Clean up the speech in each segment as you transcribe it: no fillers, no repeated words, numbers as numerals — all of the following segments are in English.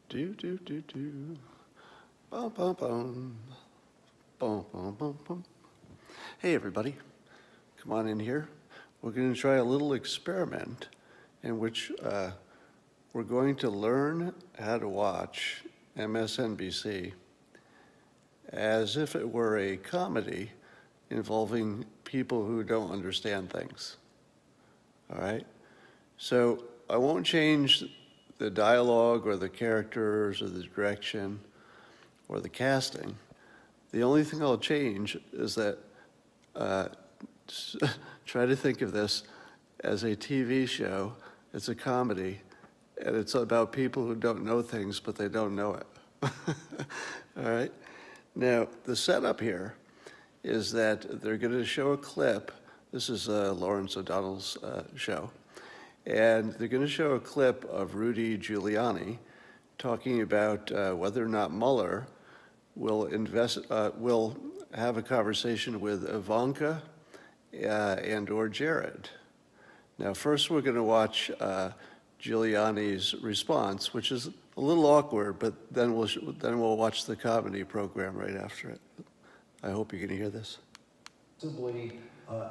Do do do do. Bum bum bum. Bum bum bum bum. Hey everybody, come on in here. We're going to try a little experiment in which we're going to learn how to watch MSNBC as if it were a comedy involving people who don't understand things. All right? So I won't change the dialogue or the characters or the direction or the casting. The only thing I'll change is that try to think of this as a TV show. It's a comedy, and it's about people who don't know things, but they don't know it. All right? Now, the setup here is that they're going to show a clip. This is Lawrence O'Donnell's show. And they're going to show a clip of Rudy Giuliani talking about whether or not Mueller will have a conversation with Ivanka and or Jared. Now, first we're going to watch Giuliani's response, which is a little awkward, but then we'll watch the comedy program right after it. I hope you can hear this. Possibly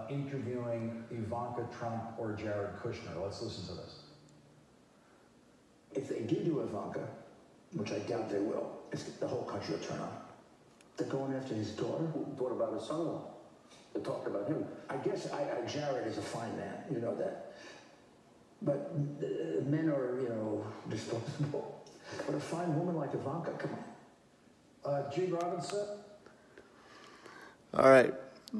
interviewing Ivanka Trump or Jared Kushner. Let's listen to this. If they do Ivanka, which I doubt they will, the whole country will turn on. They're going after his daughter. What about his son-in-law? They talked about him. I guess Jared is a fine man, you know that. But men are, disposable. But a fine woman like Ivanka, come on. G. Robinson? All right.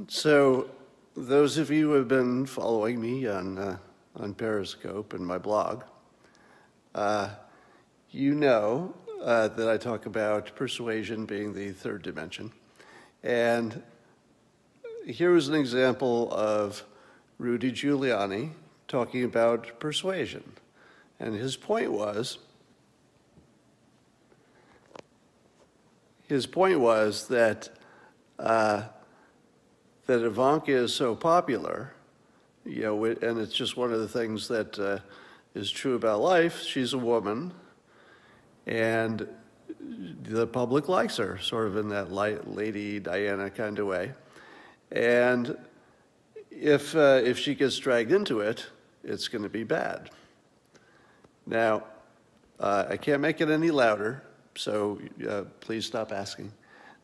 So those of you who have been following me on Periscope and my blog, you know that I talk about persuasion being the third dimension. And here is an example of Rudy Giuliani talking about persuasion. And his point was that that Ivanka is so popular, and it's just one of the things that is true about life. She's a woman, and the public likes her, sort of in that Lady Diana kind of way. And if she gets dragged into it, it's going to be bad. Now, I can't make it any louder, so please stop asking.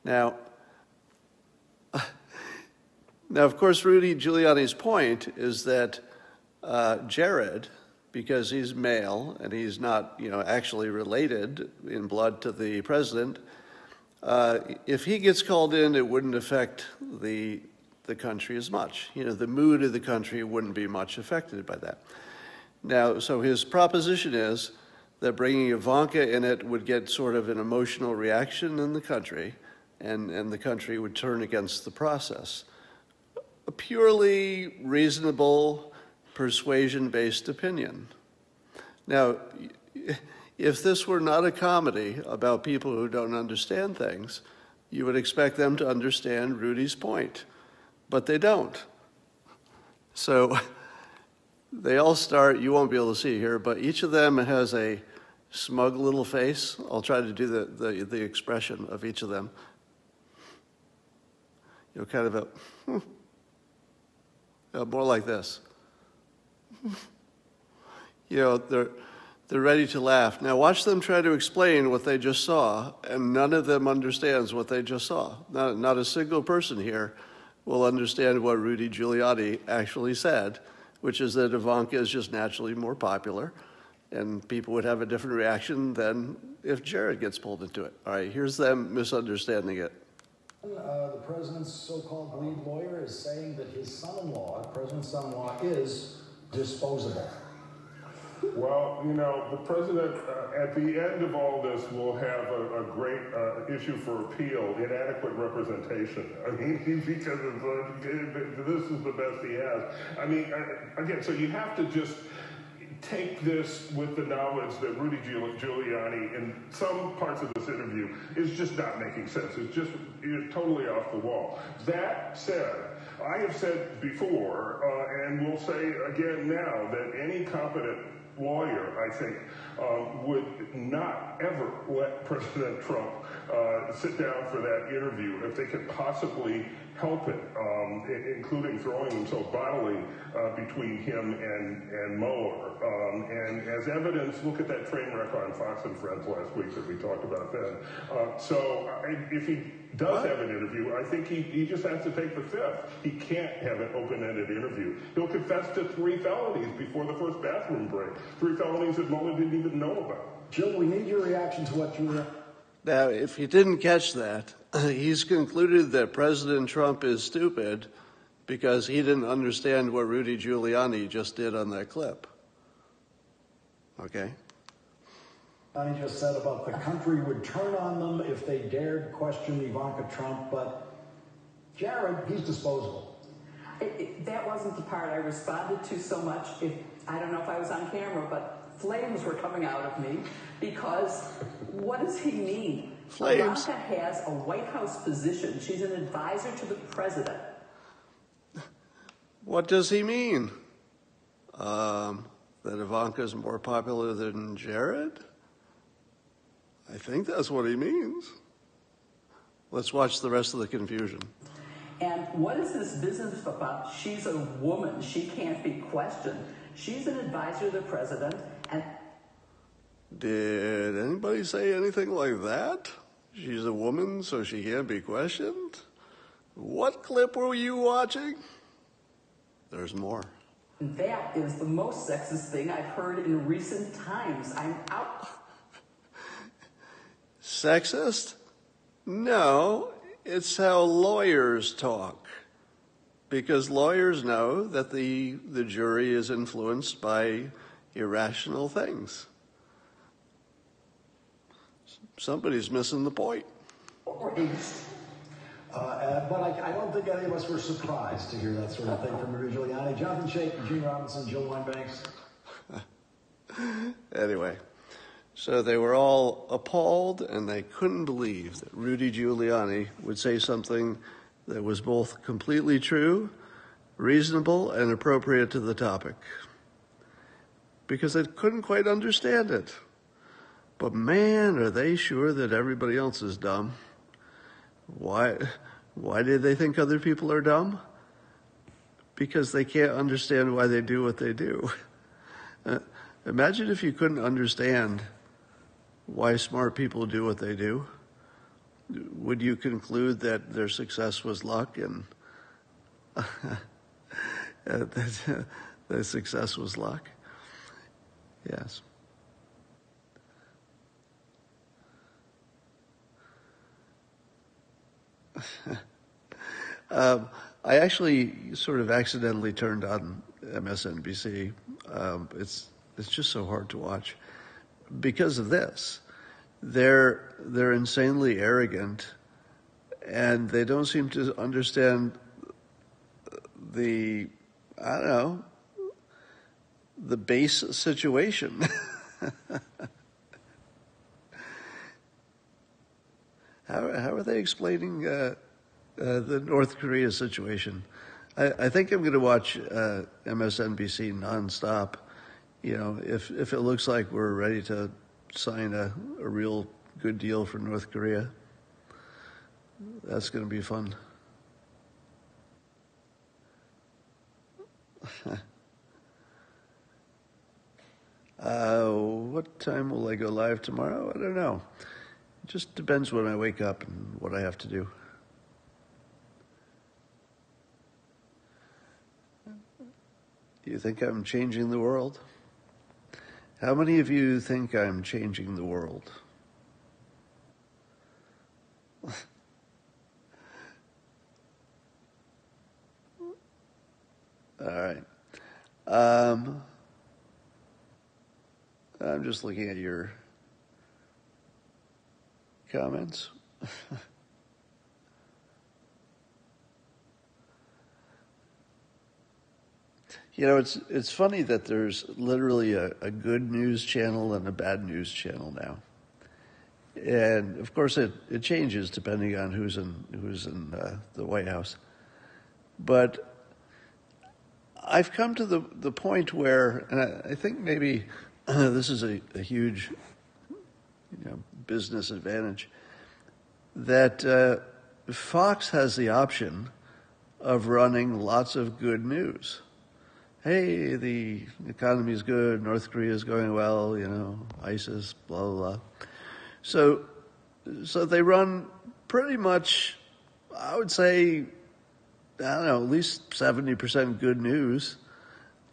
Now, of course, Rudy Giuliani's point is that Jared, because he's male and he's not, actually related in blood to the president, if he gets called in, it wouldn't affect the country as much. The mood of the country wouldn't be much affected by that. Now, so his proposition is that bringing Ivanka in it would get sort of an emotional reaction in the country, and the country would turn against the process. A purely reasonable, persuasion-based opinion. Now, if this were not a comedy about people who don't understand things, you would expect them to understand Rudy's point, but they don't. So they all start, you won't be able to see here, but each of them has a smug little face. I'll try to do the expression of each of them. Kind of more like this. They're ready to laugh. Now watch them try to explain what they just saw, and none of them understands what they just saw. Not a single person here will understand what Rudy Giuliani actually said, which is that Ivanka is just naturally more popular, and people would have a different reaction than if Jared gets pulled into it. All right, here's them misunderstanding it. The president's so-called lead lawyer is saying that his son-in-law, the president's son-in-law, is disposable. Well, the president, at the end of all this, will have a great issue for appeal, inadequate representation. Because this is the best he has. Again, so you have to just take this with the knowledge that Rudy Giuliani, in some parts of this interview, is just not making sense. It's totally off the wall. That said, I have said before, and will say again now, that any competent lawyer, I think, would not ever let President Trump sit down for that interview if they could possibly help it, including throwing themselves bodily between him and Mueller. And as evidence, look at that train wreck on Fox and Friends last week that we talked about then. If he does have an interview, I think he just has to take the fifth. He can't have an open-ended interview. He'll confess to 3 felonies before the first bathroom break. 3 felonies that Mueller didn't even know about. Jill, we need your reaction to what you... Now, if you didn't catch that, he's concluded that President Trump is stupid because he didn't understand what Rudy Giuliani just did on that clip. Okay? Giuliani just said about the country would turn on them if they dared question Ivanka Trump, but Jared, he's disposable. That wasn't the part I responded to so much. I don't know if I was on camera, but flames were coming out of me because what does he mean? Flames. Ivanka has a White House position. She's an advisor to the president. What does he mean? That Ivanka's more popular than Jared? I think that's what he means. Let's watch the rest of the confusion. And what is this business about? She's a woman. She can't be questioned. She's an advisor to the president. And did anybody say anything like that? She's a woman, so she can't be questioned? What clip were you watching? There's more. That is the most sexist thing I've heard in recent times. I'm out. Sexist? No, it's how lawyers talk. Because lawyers know that the jury is influenced by irrational things. Somebody's missing the point. But I don't think any of us were surprised to hear that sort of thing from Rudy Giuliani. Jonathan Chait, Eugene Robinson, Jill Wine-Banks. Anyway, so they were all appalled, and they couldn't believe that Rudy Giuliani would say something that was both completely true, reasonable, and appropriate to the topic. Because they couldn't quite understand it. But man, are they sure that everybody else is dumb. Why did they think other people are dumb? Because they can't understand why they do what they do. Imagine if you couldn't understand why smart people do what they do. Would you conclude that their success was luck and that their success was luck? Yes. I actually sort of accidentally turned on MSNBC. It's just so hard to watch because of this. They're insanely arrogant, and they don't seem to understand the base situation. How are they explaining the North Korea situation? I think I'm going to watch MSNBC nonstop. You know, if it looks like we're ready to sign a real good deal for North Korea, that's going to be fun. What time will I go live tomorrow? I don't know. It just depends when I wake up and what I have to do. Do you think I'm changing the world? How many of you think I'm changing the world? All right. I'm just looking at your comments. You know, it's funny that there's literally a good news channel and a bad news channel now. And of course it changes depending on who's in the White House. But I've come to the point where, and I think maybe this is a huge business advantage, that Fox has the option of running lots of good news. Hey, the economy is good, North Korea is going well, ISIS, blah, blah, blah. So they run pretty much, I would say, at least 70% good news,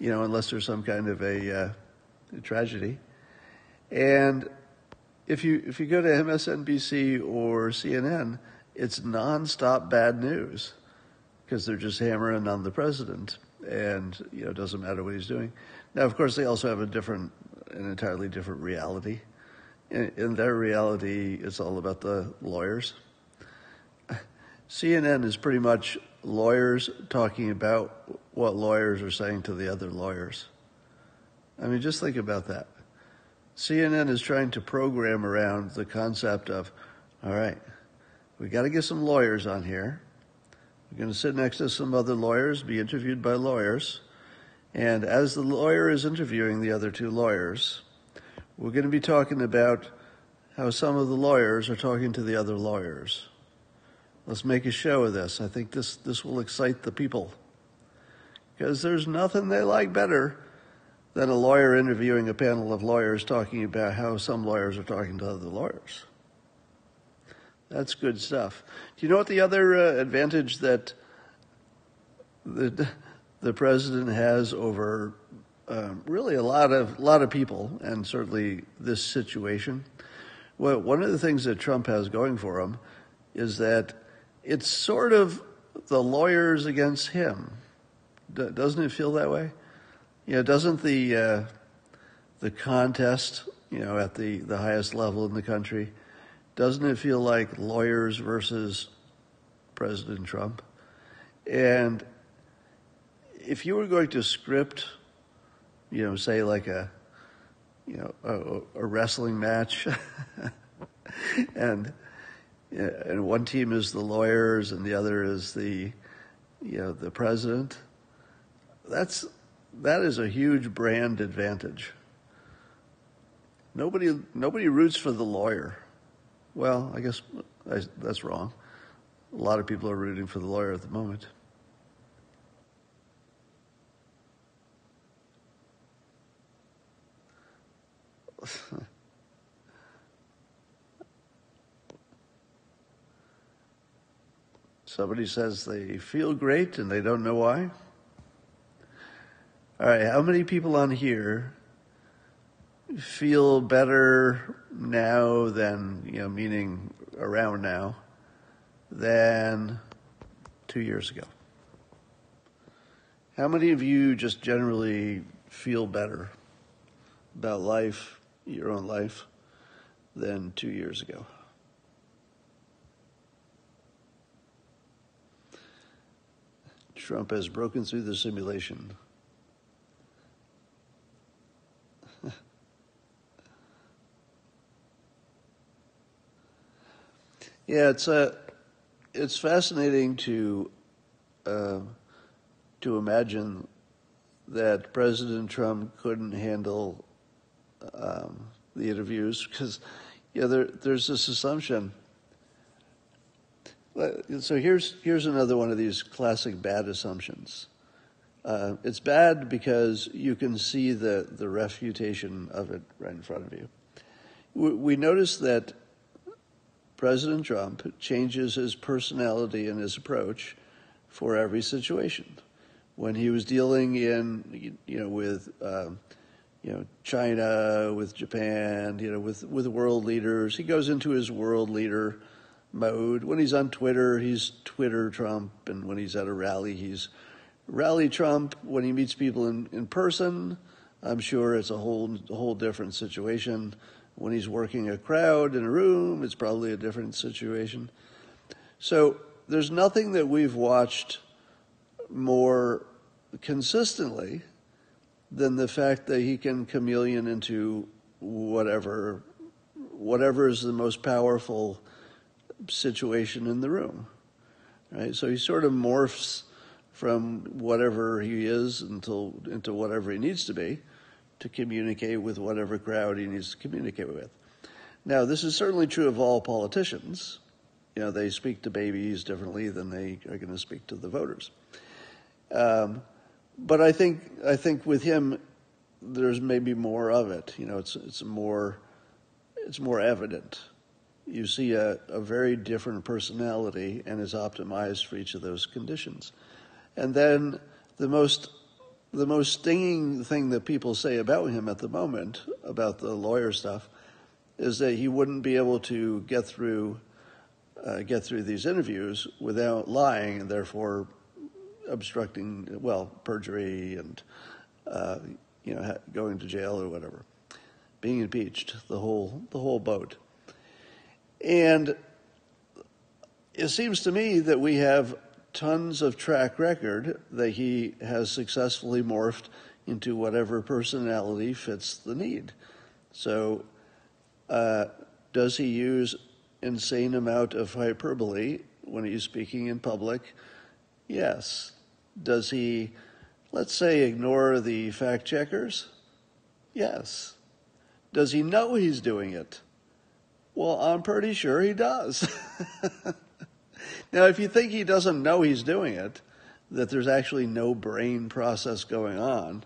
unless there's some kind of a tragedy. And if you go to MSNBC or CNN, it's nonstop bad news because they're just hammering on the president, and it doesn't matter what he's doing. Now, of course, they also have an entirely different reality. In their reality, it's all about the lawyers. CNN is pretty much lawyers talking about what lawyers are saying to the other lawyers. I mean, just think about that. CNN is trying to program around the concept of, all right, we got to get some lawyers on here. We're going to sit next to some other lawyers, be interviewed by lawyers. And as the lawyer is interviewing the other two lawyers, we're going to be talking about how some of the lawyers are talking to the other lawyers. Let's make a show of this. I think this will excite the people. Because there's nothing they like better than a lawyer interviewing a panel of lawyers talking about how some lawyers are talking to other lawyers. That's good stuff. Do you know what the other advantage that the president has over really a lot of people, and certainly this situation? Well, one of the things that Trump has going for him is that it's sort of the lawyers against him. Doesn't it feel that way? Doesn't the contest, at the highest level in the country, doesn't it feel like lawyers versus President Trump? And if you were going to script, say like a wrestling match, and one team is the lawyers and the other is the president, that is a huge brand advantage. Nobody roots for the lawyer. Well, I guess that's wrong. A lot of people are rooting for the lawyer at the moment. Somebody says they feel great and they don't know why. All right, how many people on here feel better now than, meaning around now, than 2 years ago? How many of you just generally feel better about life, your own life, than 2 years ago? Trump has broken through the simulation. Yeah, it's fascinating to imagine that President Trump couldn't handle the interviews because there's this assumption. So here's another one of these classic bad assumptions. It's bad because you can see the refutation of it right in front of you. We notice that President Trump changes his personality and his approach for every situation. When he was dealing with China, with Japan, with world leaders, he goes into his world leader mode. When he's on Twitter, he's Twitter Trump, and when he's at a rally, he's Rally Trump. When he meets people in person, I'm sure it's a whole different situation. When he's working a crowd in a room, it's probably a different situation. So there's nothing that we've watched more consistently than the fact that he can chameleon into whatever is the most powerful situation in the room, right? So he sort of morphs from whatever he is into whatever he needs to be. to communicate with whatever crowd he needs to communicate with. Now, this is certainly true of all politicians. You know, they speak to babies differently than they are going to speak to the voters. But I think with him, there's maybe more of it. You know, it's more evident. You see a very different personality, and is optimized for each of those conditions. And then the most stinging thing that people say about him at the moment, about the lawyer stuff, is that he wouldn't be able to get through these interviews without lying, and therefore obstructing, perjury and going to jail or whatever, being impeached, the whole boat. And it seems to me that we have tons of track record that he has successfully morphed into whatever personality fits the need. So does he use insane amount of hyperbole when he's speaking in public? Yes. Does he, let's say, ignore the fact checkers? Yes. Does he know he's doing it? Well, I'm pretty sure he does. Now, if you think he doesn't know he's doing it, that there's actually no brain process going on,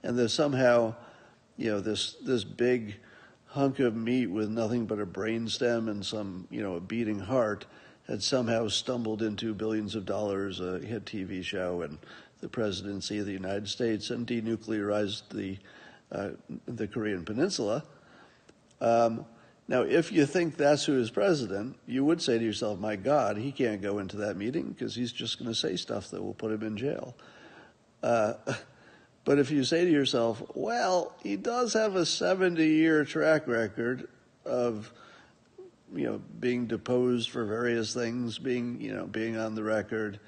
and there's somehow, this big hunk of meat with nothing but a brainstem and some, a beating heart had somehow stumbled into billions of dollars, a hit TV show, and the presidency of the United States, and denuclearized the Korean Peninsula. Now, if you think that's who is president, you would say to yourself, my God, he can't go into that meeting because he's just going to say stuff that will put him in jail. But if you say to yourself, well, he does have a 70-year track record of, being deposed for various things, being on the record,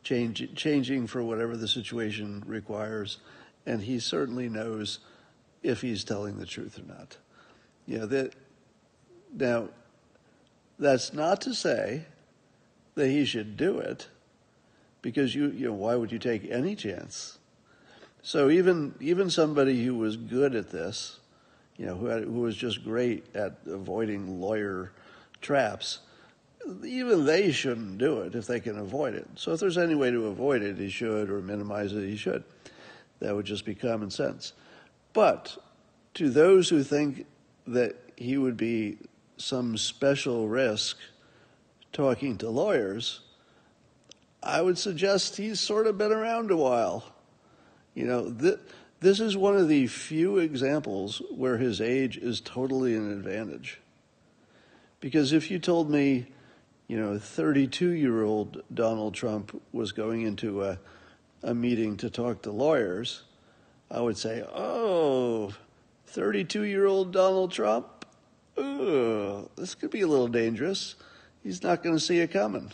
changing for whatever the situation requires, and he certainly knows if he's telling the truth or not. Now, that's not to say that he should do it, because why would you take any chance? So even somebody who was good at this, who was just great at avoiding lawyer traps, even they shouldn't do it if they can avoid it. So if there's any way to avoid it, he should, or minimize it, he should. That would just be common sense. But to those who think that he would be some special risk talking to lawyers, I would suggest he's sort of been around a while. This is one of the few examples where his age is totally an advantage. Because if you told me, 32-year-old Donald Trump was going into a meeting to talk to lawyers, I would say, 32-year-old Donald Trump? This could be a little dangerous. He's not going to see it coming.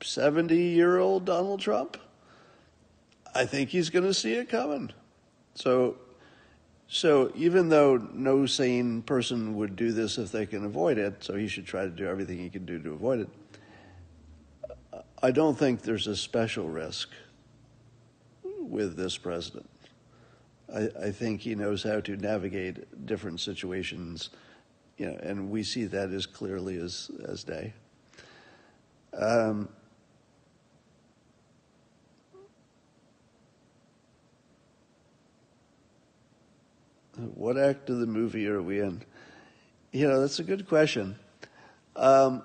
70-year-old Donald Trump? I think he's going to see it coming. So even though no sane person would do this if they can avoid it, so he should try to do everything he can do to avoid it, I don't think there's a special risk with this president. I think he knows how to navigate different situations, and we see that as clearly as day. What act of the movie are we in? That's a good question. I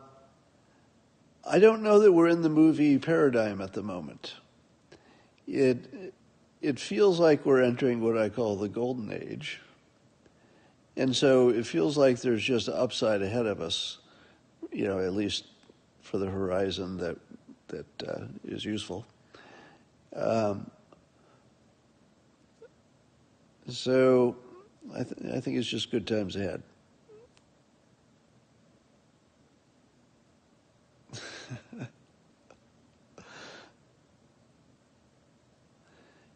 don't know that we're in the movie paradigm at the moment. It feels like we're entering what I call the golden age. And so it feels like there's just an upside ahead of us, at least for the horizon that is useful. So I think it's just good times ahead.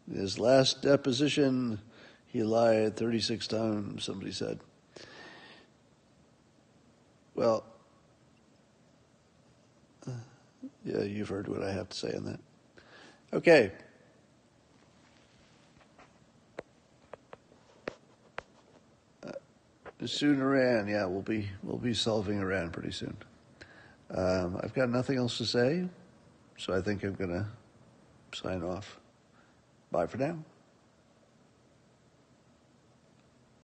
In his last deposition, he lied 36 times, somebody said. Well, yeah, you've heard what I have to say on that. Okay. Soon Iran, yeah, we'll be solving Iran pretty soon. I've got nothing else to say, so I think I'm going to sign off. Bye for now.